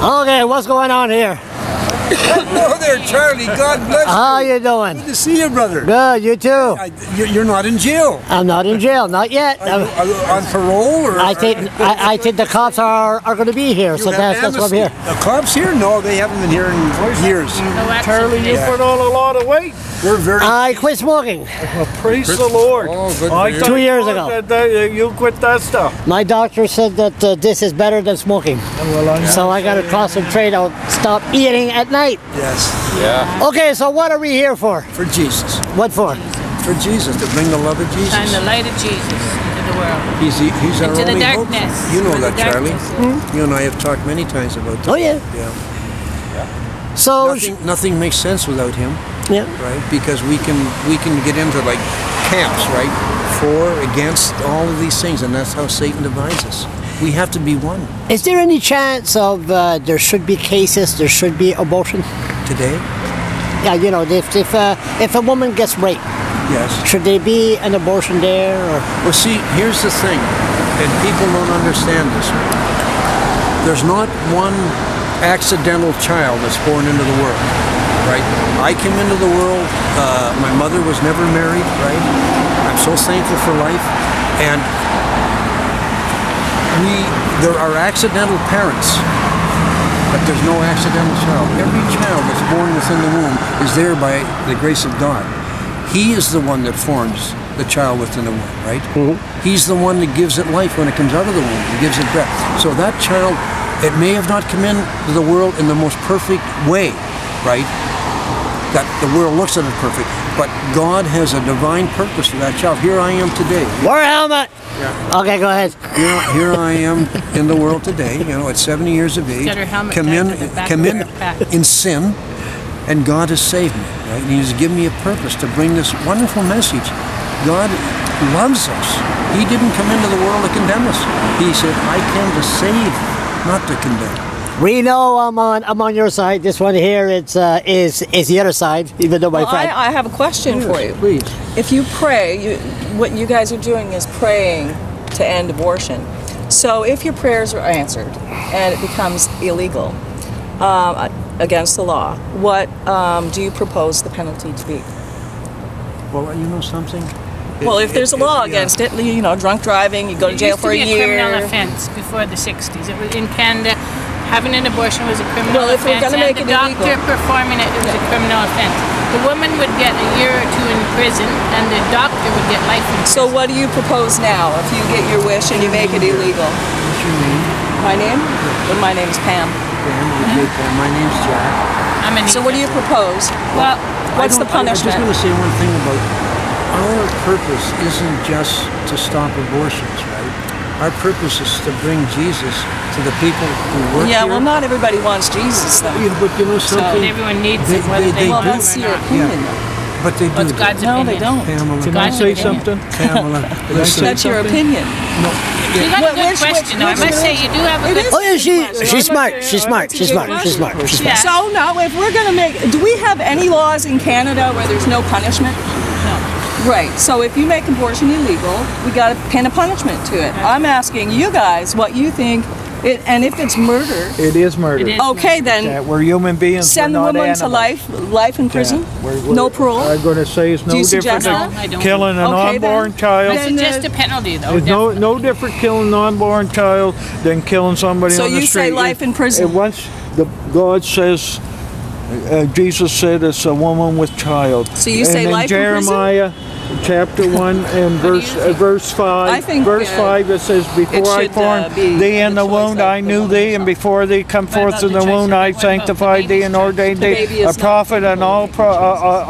Okay, what's going on here? Hello there, Charlie. God bless you. How you doing? Good to see you, brother. Good, you too. You're not in jail. I'm not in jail, not yet. Are you on parole? Or, I think the cops are going to be here, so that's why I'm here. The cops here? No, they haven't been here in years. Charlie, you put on a lot of weight. We're very. I quit smoking. Well, praise the Lord. Oh, good. I thought 2 years ago. that you quit that stuff. My doctor said that this is better than smoking. Well, So I got to concentrate on stop eating at night. Yes. Yeah. Okay, so what are we here for? For Jesus. What for? For Jesus, to bring the love of Jesus. Shine the light of Jesus into the world. He's our Into the only hope. darkness. You know For the that, Charlie. darkness. You and I have talked many times about that. Oh yeah. Yeah. So Nothing makes sense without him. yeah. Right? Because we can get into like camps, right? For, against, all of these things, and that's how Satan divides us. We have to be one. Is there any chance of there should be cases, there should be abortion? Today? Yeah, you know, if a woman gets raped, Yes. should there be an abortion there? Or? Well, see, here's the thing, and people don't understand this. There's not one accidental child that's born into the world, right? I came into the world, my mother was never married, right? I'm so thankful for life, and there are accidental parents, but there's no accidental child. Every child that's born within the womb is there by the grace of God. He is the one that forms the child within the womb, right? Mm-hmm. He's the one that gives it life when it comes out of the womb. He gives it breath. So that child, it may have not come into the world in the most perfect way, right? That the world looks at it perfect, but God has a divine purpose for that child. Here I am today. Wear a helmet! Yeah. Okay, go ahead. Here I am in the world today, you know, at 70 years of age, Got her helmet come tied to the back of her back. in sin, and God has saved me, right? And He's given me a purpose to bring this wonderful message. God loves us. He didn't come into the world to condemn us. He said, I came to save, not to condemn. We know I'm on your side. This one here is the other side, even though my Well, friend. I have a question for you. Please. If you pray, what you guys are doing is praying to end abortion. So if your prayers are answered and it becomes illegal against the law, what do you propose the penalty to be? Well, you know something? Well, if there's a law against it, you know, drunk driving, you go to jail for a It used to be a criminal year. offense before the 60s. It was in Canada. Having an abortion was a criminal Well, if we're offense, gonna and make the it doctor illegal. performing it was a criminal offense. The woman would get a year or two in prison, and the doctor would get life in prison. So what do you propose now if you get your wish and you make it illegal? What's your name? My name? Well, my name's Pam. My name's Jack. I'm an So what do you propose? Well, What's the I'm just punishment? going to say one thing about our purpose isn't just to stop abortions, right? Our purpose is to bring Jesus to the people who work Yeah, here. well, not everybody wants Jesus, though. Yeah, but you know and something? everyone needs it, whether they Well, do that's or your not. opinion. But they do. Well, it's God's No, opinion. they don't. Pamela. Can I God's say opinion. something? Pamela, listen. That's your opinion. No, You got a good Which- question, though. I which must say, you do have a It good is. Oh yeah, question. she's smart. She's smart. She's smart. She's smart. She's smart. Yeah. So now, if we're going to make, do we have any laws in Canada where there's no punishment? No. Right. So if you make abortion illegal, we got to pin a punishment to it. I'm asking you guys what you think, and if it's murder, It is murder. It is. okay, Yeah, then we're human beings. send the we're not woman to animals. life in prison, We're- no parole. I'm going to say it's Do no you different suggest than that? I don't. killing an Okay, then. unborn child. I suggest a penalty, though. There's no different killing an unborn child than killing somebody So on the you street. say life in prison? And once God says, Jesus said it's a woman with child. So you say and in life in prison? Jeremiah chapter 1 and verse 5. I think, verse 5 it says, before I should, formed be thee in the the choice womb of I the knew woman thee, and herself. before thee come forth about in the the choice womb of the I woman? What sanctified about the thee and baby's ordained choice? thee The baby a is not prophet the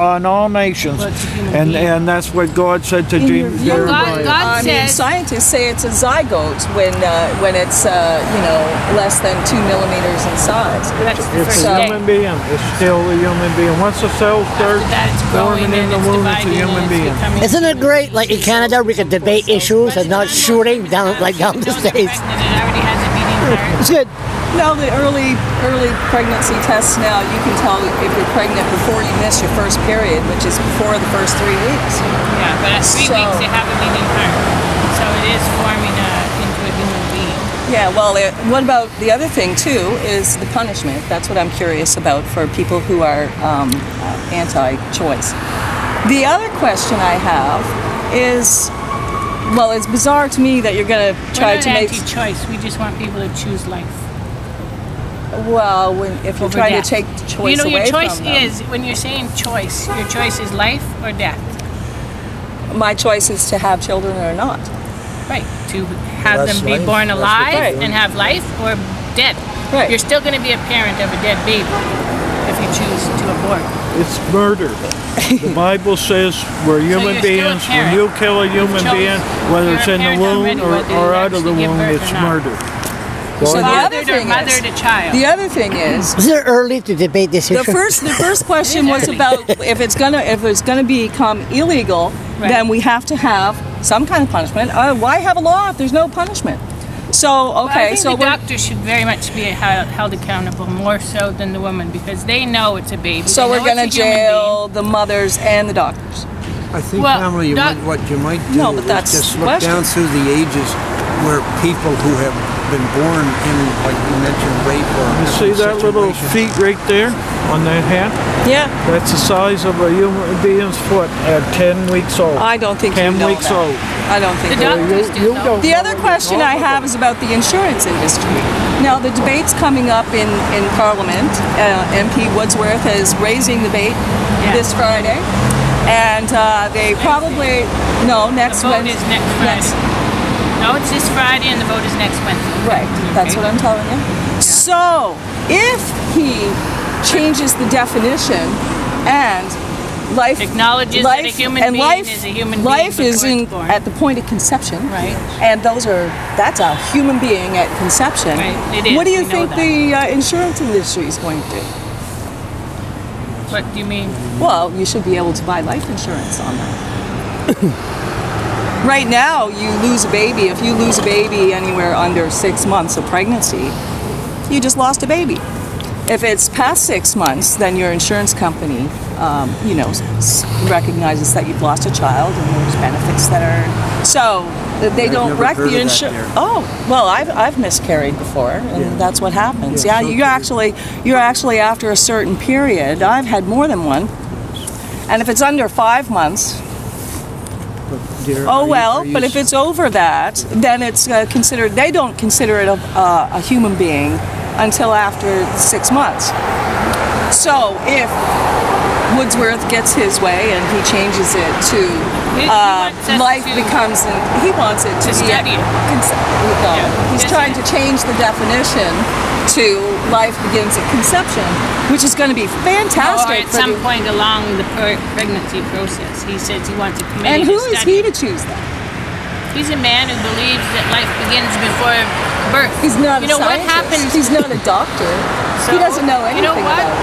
on all nations. Well, it's a human being. And that's what God said to Jeremiah. God I mean, says- scientists say it's a zygote when it's less than 2 millimeters in size. That's the It's first a day. human being. It's still a human being. Once the cells start After that, it's growing forming in and the it's womb, it's a dividing human and being. it's becoming... Isn't it great? Like in Canada, we can debate issues and not shooting down the states. It already has a beating heart. It's good. No, the early pregnancy tests now, you can tell if you're pregnant before you miss your first period, which is before the first 3 weeks. Yeah, but at 3 So- weeks they have a beating heart. So it is forming into a human being. Yeah, well, what about the other thing, too, is the punishment. That's what I'm curious about for people who are anti-choice. The other question I have is, well, it's bizarre to me that you're going to try to make... We're not anti-choice. We just want people to choose life. Well, if you're trying to take choice away from them... your choice is, when you're saying choice, your choice is life or death. My choice is to have children or not. Right, to have them be born alive and have life or dead. Right. You're still going to be a parent of a dead baby if you choose to abort. It's murder. The Bible says we're human beings. When you kill a human being, whether it's in the womb or out of the womb, it's murder. So the other thing mother to child. The other thing is it early to debate this issue? The first question was about if it's gonna become illegal, then we have to have some kind of punishment. Why have a law if there's no punishment? So I think the doctors should very much be held accountable, more so than the woman, because they know it's a baby. So we're gonna jail the mothers and the doctors. I think, Pamela, what you might do is just look down through the ages where people who have been born in, like you mentioned, rape or... You see that little feet right there on that hand? Yeah. That's the size of a human being's foot at 10 weeks old. I don't think 10 you know weeks that. old. I don't think the doctors do. The other question I have is about the insurance industry. Now, the debate's coming up in Parliament. MP Woodsworth is raising the debate this Friday. And they probably... No, next Wednesday. The vote is next Friday. No, it's this Friday and the vote is next Wednesday. Right, that's what I'm telling you. Yeah. So, if he changes the definition and life acknowledges that a human being is a human being, life is at the point of conception, right? And that's a human being at conception. Right, it is. What do you think the insurance industry is going to do? What do you mean? Well, you should be able to buy life insurance on that. Right now, you lose a baby. If you lose a baby anywhere under 6 months of pregnancy, you just lost a baby. If it's past 6 months, then your insurance company, recognizes that you've lost a child, and there's benefits that are. So they don't wreck the insurance. Oh, well, I've miscarried before, and that's what happens. Yeah, you're actually after a certain period. I've had more than one, and if it's under 5 months. But if it's over that, then it's considered. They don't consider it a human being until after 6 months. So if Woodsworth gets his way and he changes it to life becomes, he wants it to study it. He's trying to change the definition to life begins at conception, which is going to be fantastic. Or at some point along the pregnancy process, he says he wants a committee. And who is he to choose that? He's a man who believes that life begins before birth. He's not a scientist. What happens? He's not a doctor. So, he doesn't know anything about it.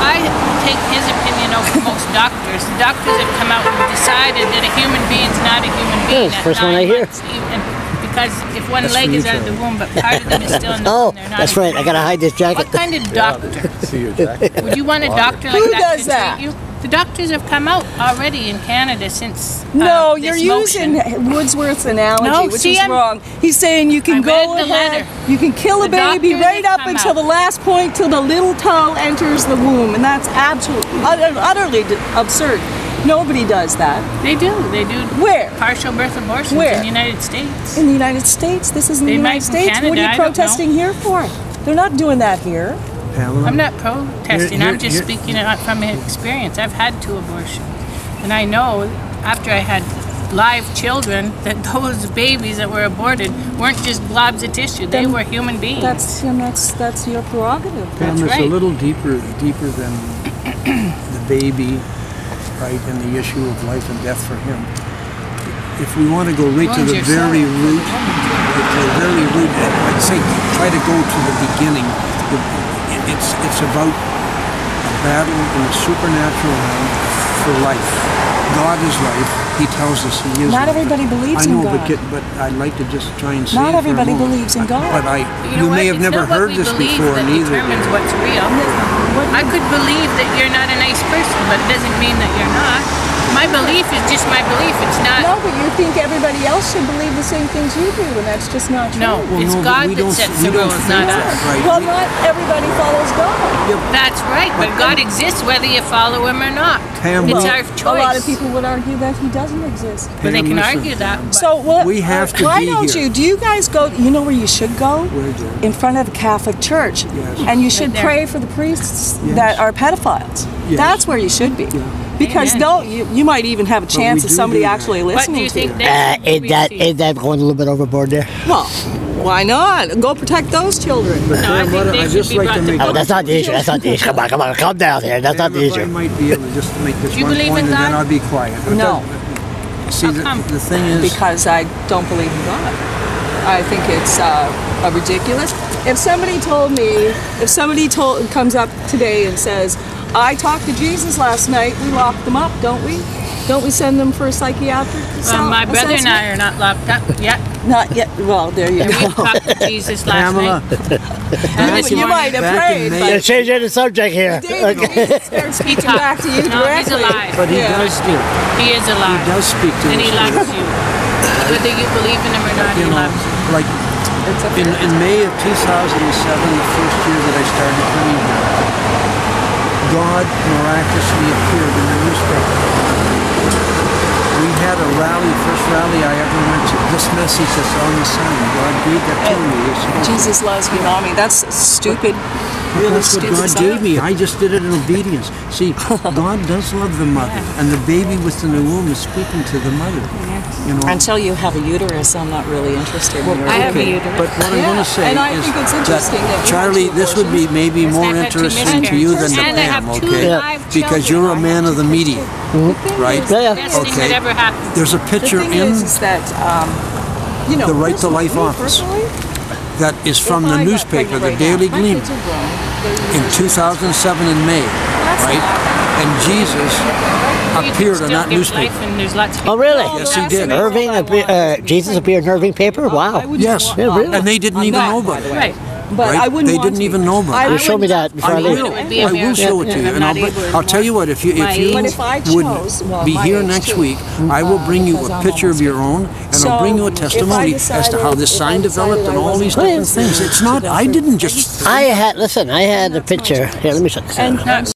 I take his opinion over most doctors. The doctors have come out and decided that a human being's not a human being. That's the first one I hear. Because if one leg is out of the womb, but part of them is still in the womb, they're not. That's right. I gotta hide this jacket. What kind of doctor? Would you want a doctor like that to treat you? The doctors have come out already in Canada since. No, you're using Woodsworth's analogy, which is wrong. He's saying you can go ahead, you can kill a baby right up until the last point, till the little toe enters the womb, and that's absolutely utterly absurd. Nobody does that. They do. They do. Where? Partial birth abortions in the United States. In the United States? This is in the United States? Canada, what are you protesting here for? They're not doing that here. I'm not protesting. I'm just speaking from experience. I've had 2 abortions. And I know after I had live children that those babies that were aborted weren't just blobs of tissue. They were human beings. That's your prerogative. It's a little deeper than the baby. Right, and the issue of life and death for him. If we want to go right to the very root, I'd say try to go to the beginning. It's about a battle in the supernatural realm for life. God is life. He tells us He is. Not everybody believes in God. But I'd like to just try and say Not everybody believes in God. But you may have never heard this before, neither. Determines what's real. I could believe that you're not a nice person, but it doesn't mean that you're not. My belief is just my belief. It's not. No, but you think everybody else should believe the same things you do, and that's just not true. No, it's no, God we that don't- sets we the don't rules, think not that, us. right? Well, not everybody follows God. That's right, but God exists whether you follow Him or not. Pam, It's we- our choice. A lot of people would argue that he doesn't exist. But they Pam, can listen. argue that. But So what? We have to why be don't here. you? Do you guys go? You know where you should go? Where, Jen? In front of the Catholic Church, Yes. and you should there. pray for the priests Yes. that are pedophiles. Yes. That's where you should be. Because Amen. you might even have a chance we of do somebody do that. actually what do listening you to you. think next week we see? Ain't that going a little bit overboard there? Well, why not? Go protect those children. No, I Pam, think they I'd should just be like brought to to make. Oh, that's not the issue. That's not the issue. Come on, calm down here. That's not Pam, the if I issue. might be able to just make this Do you one believe point, in and then God? I'll be quiet. No. See, How come? the thing is, Because I don't believe in God. I think it's ridiculous. If somebody comes up today and says, "I talked to Jesus last night," we lock them up, don't we? Don't we send them for a psychiatric My brother and assessment? I are not locked up yet. Not yet. Well, there you And we go. talked to Jesus last Pamela, night. And this You morning. might have Back in prayed, May- but Let's change the subject here. David Okay. starts He speaking back to you talked. No, he's directly. alive. but he Yeah. does still. He is alive. He does speak to And He us. loves you. Whether you believe in Him or not, He You know, loves you. like It's a in May of 2007, the first year that I started coming here, God miraculously appeared in the newspaper. We had a rally, first rally I ever went to. This message that's on the sign, God gave that to me. It's- Jesus loves me, mommy. That's stupid. Really That's what stupid God stuff. gave me. I just did it in obedience. See, God does love the mother, and the baby within the womb is speaking to the mother. You know. Until you have a uterus, I'm not really interested in your I have a Okay, uterus. but what I'm going to say and I is think it's interesting that you Charlie, have two this would be maybe Yes, more I've had two interesting to you than to miscarriages. And I Pam, have two okay? live Because children. you're a man of the media, right? Yeah. Best thing that Okay. ever happened. There's a The picture thing in is that, you know, the Right to Life me office personally, that is from if the I got newspaper, pregnant the right Daily now, my Gleamer, kids are grown. They're in users. 2007 in May, right? And Jesus You appeared can on still that give newspaper. life and there's lots of Oh, really? Yes, he did. Irving, Jesus appeared in Irving paper? Wow. Yes, Yeah, really? and they didn't I'm even not, know by about the it. way. Right. But Right? I wouldn't They want didn't to. even know about I it. You show me that before I I leave. will. It would be I will American, show it to you, and I'm and not able I'll tell you what. If you my age. But if I would chose, well, be my here age next too. week, I will bring you because a I'm picture of almost your own, and So, I'll bring you a if I testimony as to how decided- this if sign I developed decided and I all these wasn't different going things. to It's not. go I for didn't pregnancy, just. I had, listen, I had the picture. Here, let me show this. And